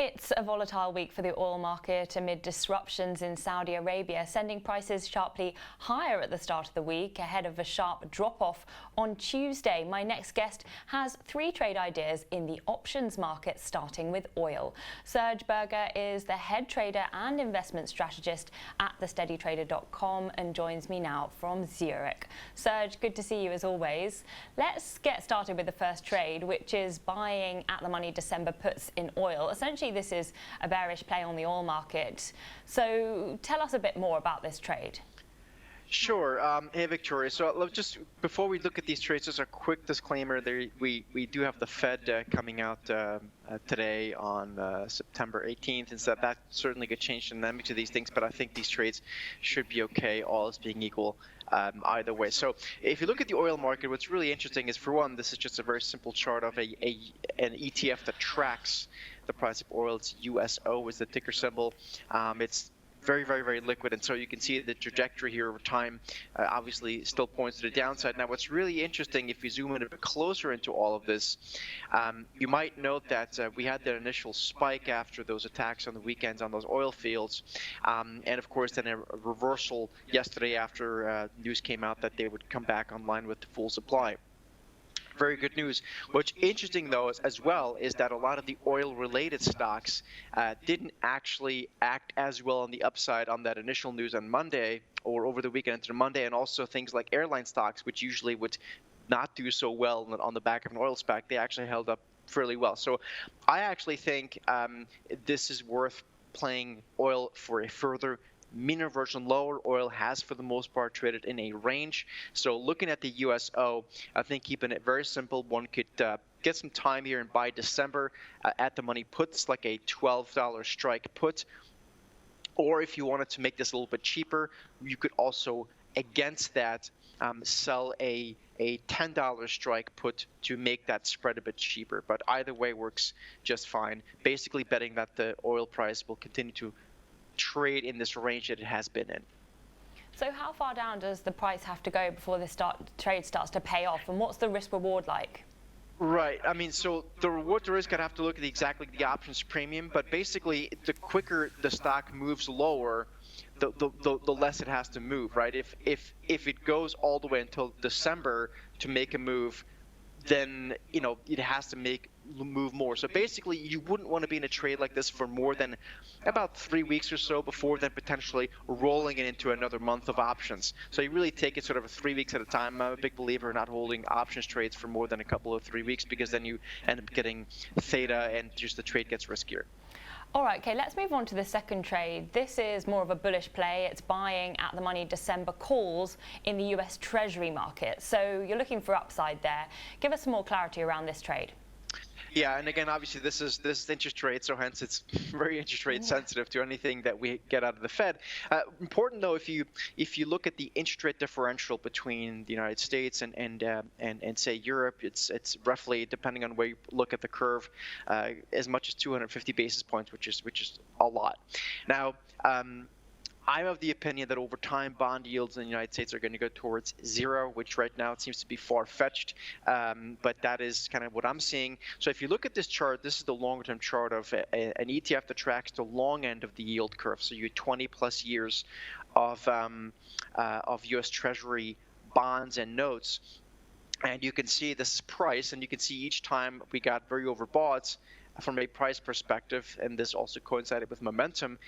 It's a volatile week for the oil market amid disruptions in Saudi Arabia, sending prices sharply higher at the start of the week ahead of a sharp drop-off on Tuesday. My next guest has 3 trade ideas in the options market, starting with oil. Serge Berger is the head trader and investment strategist at thesteadytrader.com and joins me now from Zurich. Serge, good to see you as always. Let's get started with the first trade, which is buying at the money December puts in oil. Essentially, this is a bearish play on the oil market. So tell us a bit more about this trade. Sure. Hey, Victoria. So just before we look at these trades, just a quick disclaimer. We do have the Fed coming out today on September 18th, and so that certainly could change the dynamic to these things. But I think these trades should be okay, all else being equal. Either way. So if you look at the oil market, what's really interesting is, for one, this is just a very simple chart of an ETF that tracks the price of oil. It's USO is the ticker symbol. It's very, very, very liquid, and so you can see the trajectory here over time obviously still points to the downside. Now, what's really interesting, if you zoom in a bit closer into all of this, you might note that we had that initial spike after those attacks on the weekends on those oil fields, and of course then a reversal yesterday after news came out that they would come back online with the full supply. Very good news. What's interesting, though, as well, is that a lot of the oil-related stocks didn't actually act as well on the upside on that initial news on Monday or over the weekend into Monday, and also things like airline stocks, which usually would not do so well on the back of an oil spike, they actually held up fairly well. So I actually think this is worth playing oil for a further mean reversion lower. Oil has, for the most part, traded in a range. So looking at the USO, I think keeping it very simple, one could get some time here and buy December at the money puts, like a $12 strike put. Or if you wanted to make this a little bit cheaper, you could also, against that, sell a $10 strike put to make that spread a bit cheaper. But either way works just fine. Basically betting that the oil price will continue to trade in this range that it has been in. So how far down does the price have to go before this trade starts to pay off, and what's the risk reward like? Right. I mean, so the reward to risk, I'd have to look at exactly the options premium, but basically the quicker the stock moves lower, the less it has to move, right? If it goes all the way until December to make a move, then it has to move more. So basically, you wouldn't want to be in a trade like this for more than about 3 weeks or so before then potentially rolling it into another month of options. So you really take it sort of 3 weeks at a time. I'm a big believer in not holding options trades for more than a couple of 3 weeks, because then you end up getting theta and just the trade gets riskier. All right, okay, let's move on to the second trade. This is more of a bullish play. It's buying at the money December calls in the US Treasury market. So you're looking for upside there. Give us some more clarity around this trade. Yeah, and again, obviously, this is interest rate, so hence it's very interest rate sensitive to anything that we get out of the Fed. Important though, if you look at the interest rate differential between the United States and say Europe, it's roughly, depending on where you look at the curve, as much as 250 basis points, which is a lot. Now, I'm of the opinion that over time, bond yields in the United States are going to go towards zero, which right now it seems to be far-fetched, but that is kind of what I'm seeing. So if you look at this chart, this is the longer-term chart of an ETF that tracks the long end of the yield curve. So you have 20-plus years of U.S. Treasury bonds and notes. And you can see this is price, and you can see each time we got very overbought from a price perspective, and this also coincided with momentum,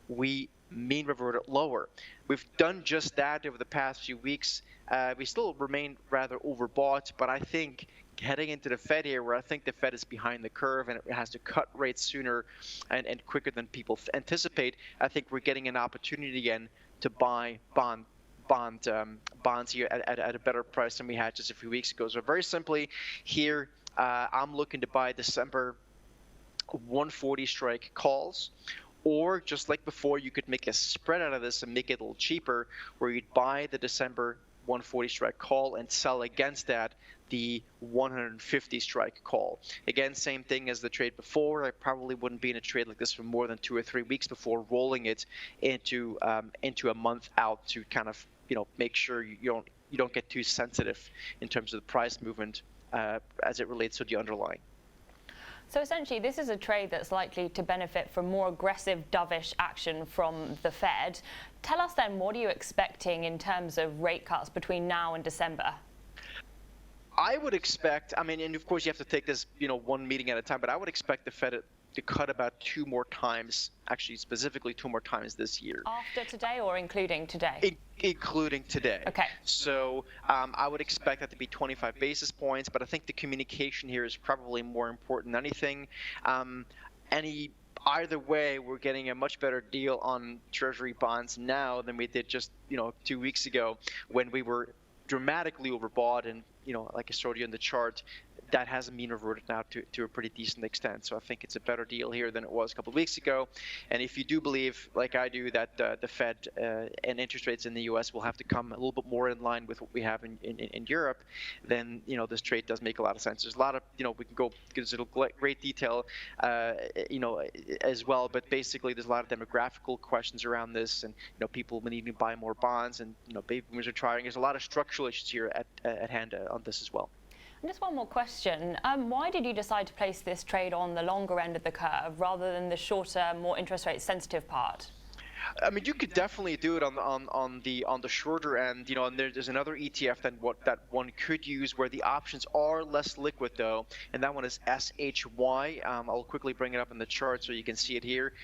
we mean reverted lower. We've done just that over the past few weeks. We still remain rather overbought, but I think heading into the Fed here, where I think the Fed is behind the curve and it has to cut rates sooner and quicker than people anticipate, I think we're getting an opportunity again to buy bonds here at a better price than we had just a few weeks ago. So very simply here, I'm looking to buy December 140 strike calls. Or just like before, you could make a spread out of this and make it a little cheaper, where you'd buy the December 140 strike call and sell against that the 150 strike call. Again, same thing as the trade before. I probably wouldn't be in a trade like this for more than 2 or 3 weeks before rolling it into a month out to kind of make sure you don't get too sensitive in terms of the price movement as it relates to the underlying. So essentially, this is a trade that's likely to benefit from more aggressive dovish action from the Fed. Tell us then, what are you expecting in terms of rate cuts between now and December? I would expect, I mean, and of course you have to take this, one meeting at a time, but I would expect the Fed to cut about 2 more times, actually specifically 2 more times this year. After today or including today? Including today. Okay. So I would expect that to be 25 basis points, but I think the communication here is probably more important than anything. Either way, we're getting a much better deal on Treasury bonds now than we did just 2 weeks ago when we were dramatically overbought, and like I showed you in the chart, that hasn't been reverted now to a pretty decent extent. So I think it's a better deal here than it was a couple of weeks ago. And if you do believe, like I do, that the Fed and interest rates in the U.S. will have to come a little bit more in line with what we have in Europe, then this trade does make a lot of sense. There's a lot of we can go into great detail as well, but basically there's a lot of demographical questions around this, and people needing to buy more bonds, and baby boomers are trying. There's a lot of structural issues here at hand on this as well. And just one more question. Why did you decide to place this trade on the longer end of the curve rather than the shorter, more interest rate sensitive part? I mean, you could definitely do it on the shorter end, and there's another ETF that one could use where the options are less liquid though, and that one is SHY. I'll quickly bring it up in the chart so you can see it here.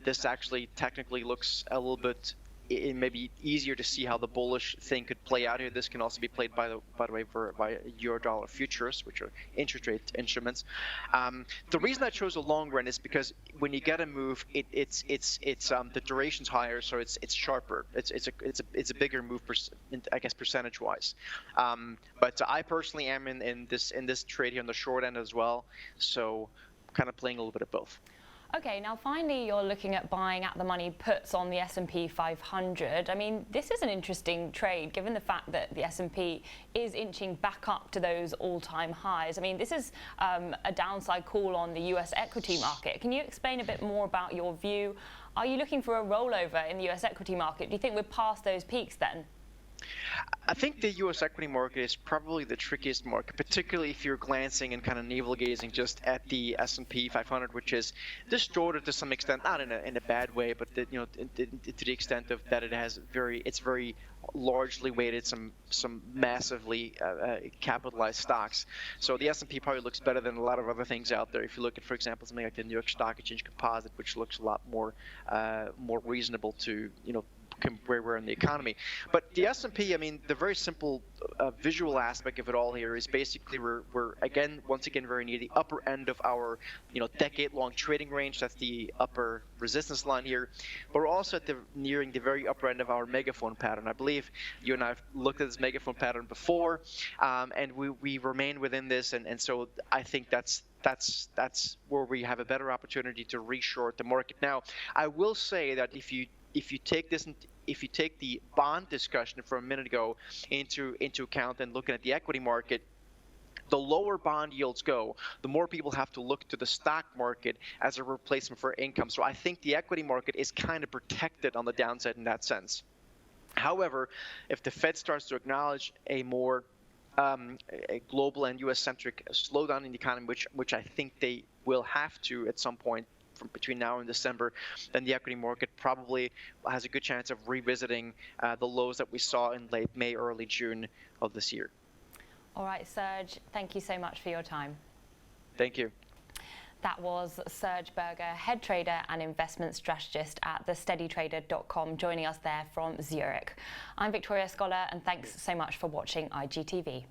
This actually technically looks a little bit. It may be easier to see how the bullish thing could play out here. This can also be played by the way by euro-dollar futures, which are interest rate instruments. The reason I chose a longer end is because when you get a move, it's the duration's higher, so it's sharper. It's a bigger move, I guess, percentage-wise. But I personally am in this trade here on the short end as well, so kind of playing a little bit of both. Okay, now finally you're looking at buying at the money puts on the S&P 500. I mean, this is an interesting trade given the fact that the S&P is inching back up to those all-time highs. I mean, this is a downside call on the US equity market. Can you explain a bit more about your view? Are you looking for a rollover in the US equity market? Do you think we're past those peaks then? I think the U.S. equity market is probably the trickiest market, particularly if you're glancing and kind of navel-gazing just at the S&P 500, which is distorted to some extent, not in a bad way, but to the extent of that it's very largely weighted some massively capitalized stocks. So the S&P probably looks better than a lot of other things out there. If you look at, for example, something like the New York Stock Exchange Composite, which looks a lot more reasonable to where we're in the economy. But the S&P, I mean, the very simple visual aspect of it all here is basically we're once again very near the upper end of our decade-long trading range. That's the upper resistance line here. But we're also nearing the very upper end of our megaphone pattern. I believe you and I have looked at this megaphone pattern before, and we remain within this, and so I think that's where we have a better opportunity to reshort the market. Now, I will say that if you take the bond discussion from a minute ago into account and looking at the equity market, the lower bond yields go, the more people have to look to the stock market as a replacement for income. So I think the equity market is kind of protected on the downside in that sense. However, if the Fed starts to acknowledge a more a global and U.S.-centric slowdown in the economy, which I think they will have to at some point from between now and December, then the equity market probably has a good chance of revisiting the lows that we saw in late May, early June of this year. All right, Serge, thank you so much for your time. Thank you. That was Serge Berger, head trader and investment strategist at thesteadytrader.com, joining us there from Zurich. I'm Victoria Scholar, and thanks so much for watching IGTV.